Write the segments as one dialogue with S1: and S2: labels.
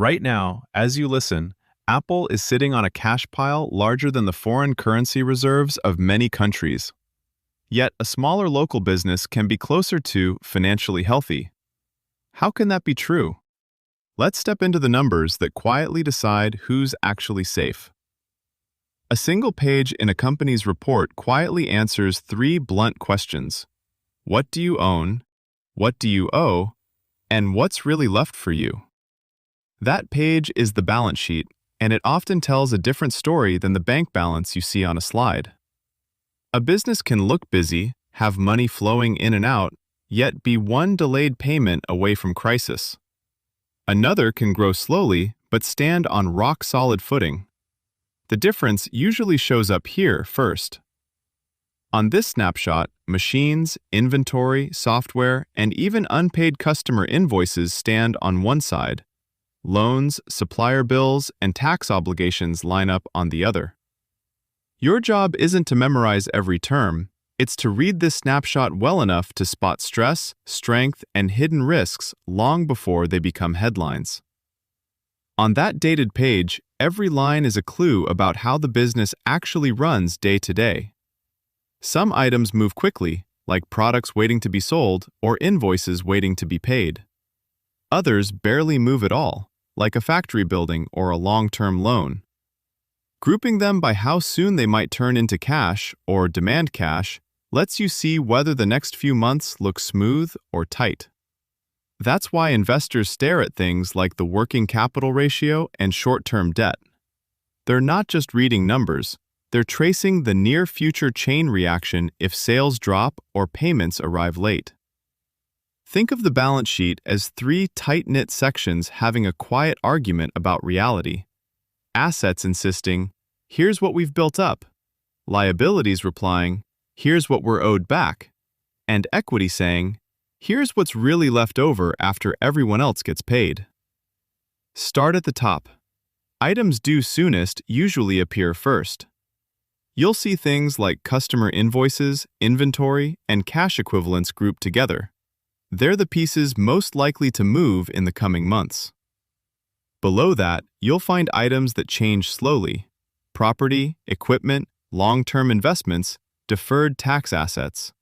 S1: Right now, as you listen, Apple is sitting on a cash pile larger than the foreign currency reserves of many countries. Yet, a smaller local business can be closer to financially healthy. How can that be true? Let's step into the numbers that quietly decide who's actually safe. A single page in a company's report quietly answers three blunt questions. What do you own? What do you owe? And what's really left for you? That page is the balance sheet, and it often tells a different story than the bank balance you see on a slide. A business can look busy, have money flowing in and out, yet be one delayed payment away from crisis. Another can grow slowly, but stand on rock-solid footing. The difference usually shows up here first. On this snapshot, machines, inventory, software, and even unpaid customer invoices stand on one side. Loans, supplier bills, and tax obligations line up on the other. Your job isn't to memorize every term, it's to read this snapshot well enough to spot stress, strength, and hidden risks long before they become headlines. On that dated page, every line is a clue about how the business actually runs day to day. Some items move quickly, like products waiting to be sold or invoices waiting to be paid. Others barely move at all, like a factory building or a long-term loan. Grouping them by how soon they might turn into cash or demand cash lets you see whether the next few months look smooth or tight. That's why investors stare at things like the working capital ratio and short-term debt. They're not just reading numbers, they're tracing the near-future chain reaction if sales drop or payments arrive late. Think of the balance sheet as three tight-knit sections having a quiet argument about reality. Assets insisting, here's what we've built up. Liabilities replying, here's what we're owed back. And equity saying, here's what's really left over after everyone else gets paid. Start at the top. Items due soonest usually appear first. You'll see things like customer invoices, inventory, and cash equivalents grouped together. They're the pieces most likely to move in the coming months. Below that, you'll find items that change slowly: property, equipment, long-term investments, deferred tax assets.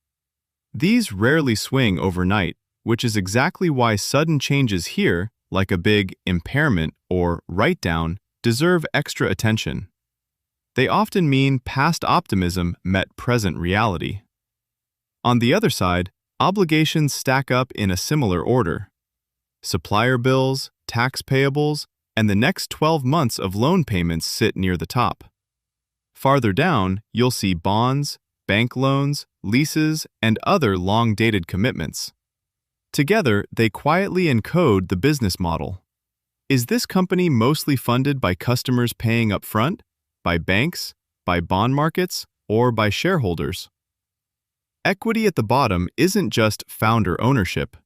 S1: These rarely swing overnight, which is exactly why sudden changes here, like a big impairment or write-down, deserve extra attention. They often mean past optimism met present reality. On the other side, obligations stack up in a similar order. Supplier bills, tax payables, and the next 12 months of loan payments sit near the top. Farther down, you'll see bonds, bank loans, leases, and other long-dated commitments. Together, they quietly encode the business model. Is this company mostly funded by customers paying up front, by banks, by bond markets, or by shareholders? Equity at the bottom isn't just founder ownership.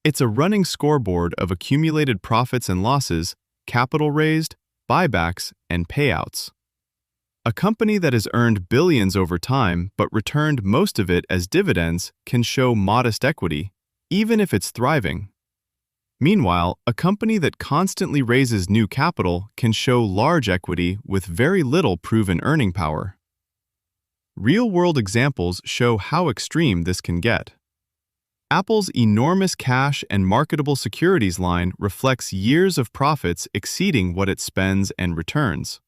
S1: It's a running scoreboard of accumulated profits and losses, capital raised, buybacks, and payouts. A company that has earned billions over time but returned most of it as dividends can show modest equity, even if it's thriving. Meanwhile, a company that constantly raises new capital can show large equity with very little proven earning power. Real-world examples show how extreme this can get. Apple's enormous cash and marketable securities line reflects years of profits exceeding what it spends and returns.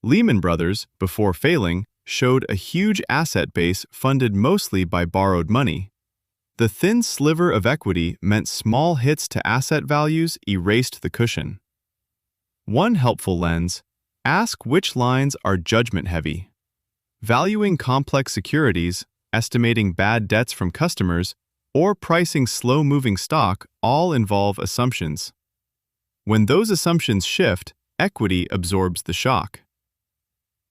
S1: Lehman Brothers, before failing, showed a huge asset base funded mostly by borrowed money. The thin sliver of equity meant small hits to asset values erased the cushion. One helpful lens: ask which lines are judgment-heavy. Valuing complex securities, estimating bad debts from customers, or pricing slow-moving stock all involve assumptions. When those assumptions shift, equity absorbs the shock.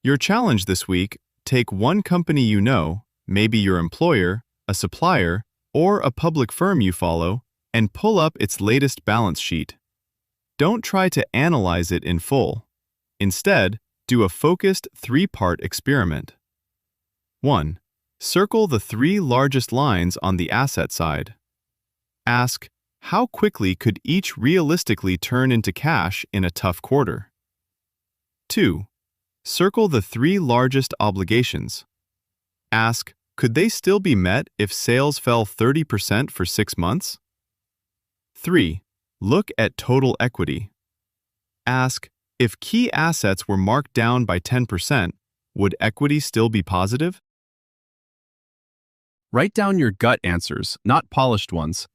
S1: Your challenge this week: take one company you know, maybe your employer, a supplier, or a public firm you follow, and pull up its latest balance sheet. Don't try to analyze it in full. Instead, do a focused three-part experiment. 1. Circle the three largest lines on the asset side. Ask, how quickly could each realistically turn into cash in a tough quarter? 2. Circle the 3 largest obligations. Ask, could they still be met if sales fell 30% for 6 months? 3. Look at total equity. Ask, if key assets were marked down by 10%, would equity still be positive? Write down your gut answers, not polished ones.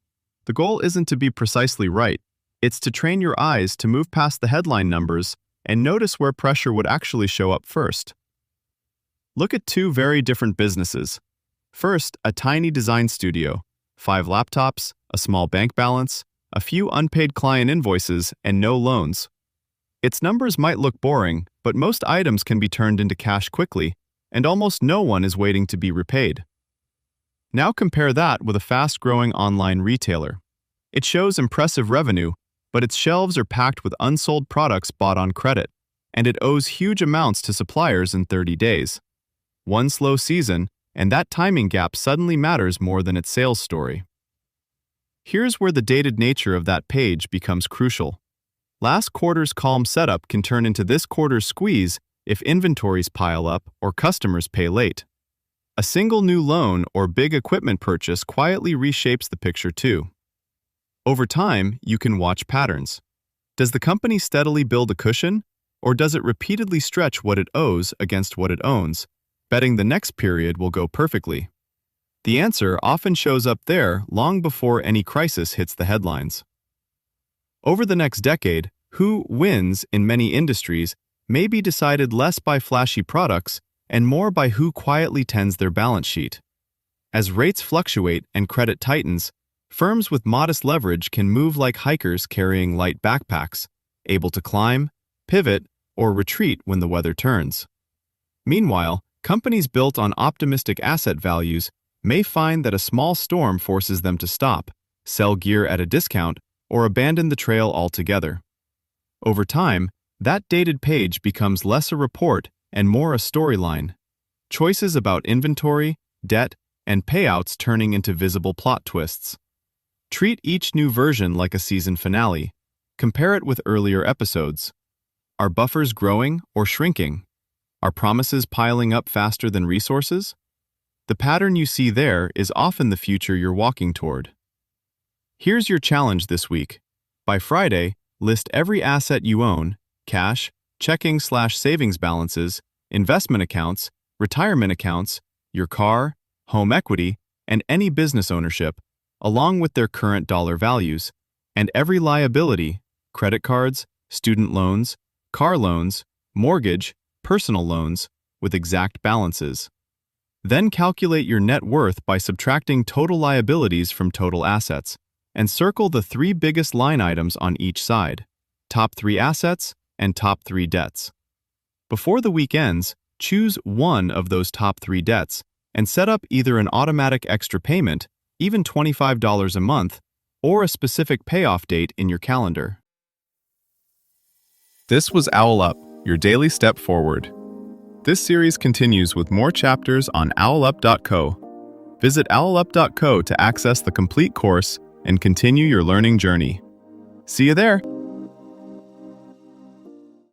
S1: The goal isn't to be precisely right. It's to train your eyes to move past the headline numbers and notice where pressure would actually show up first. Look at 2 very different businesses. First, a tiny design studio, 5 laptops, a small bank balance, a few unpaid client invoices, and no loans. Its numbers might look boring, but most items can be turned into cash quickly, and almost no one is waiting to be repaid. Now compare that with a fast-growing online retailer. It shows impressive revenue, but its shelves are packed with unsold products bought on credit, and it owes huge amounts to suppliers in 30 days. One slow season, and that timing gap suddenly matters more than its sales story. Here's where the dated nature of that page becomes crucial. Last quarter's calm setup can turn into this quarter's squeeze if inventories pile up or customers pay late. A single new loan or big equipment purchase quietly reshapes the picture too. Over time, you can watch patterns. Does the company steadily build a cushion, or does it repeatedly stretch what it owes against what it owns, betting the next period will go perfectly? The answer often shows up there long before any crisis hits the headlines. Over the next decade, who wins in many industries may be decided less by flashy products and more by who quietly tends their balance sheet. As rates fluctuate and credit tightens, firms with modest leverage can move like hikers carrying light backpacks, able to climb, pivot, or retreat when the weather turns. Meanwhile, companies built on optimistic asset values may find that a small storm forces them to stop, sell gear at a discount, or abandon the trail altogether. Over time, that dated page becomes less a report and more a storyline. Choices about inventory, debt, and payouts turning into visible plot twists. Treat each new version like a season finale. Compare it with earlier episodes. Are buffers growing or shrinking? Are promises piling up faster than resources? The pattern you see there is often the future you're walking toward. Here's your challenge this week. By Friday, list every asset you own, cash, checking/savings balances, investment accounts, retirement accounts, your car, home equity, and any business ownership, along with their current dollar values, and every liability, credit cards, student loans, car loans, mortgage, personal loans, with exact balances. Then calculate your net worth by subtracting total liabilities from total assets, and circle the 3 biggest line items on each side, top 3 assets and top 3 debts. Before the week ends, choose one of those top 3 debts and set up either an automatic extra payment, even $25 a month, or a specific payoff date in your calendar. This was Owl Up, your daily step forward. This series continues with more chapters on owlup.co. Visit owlup.co to access the complete course and continue your learning journey. See you there!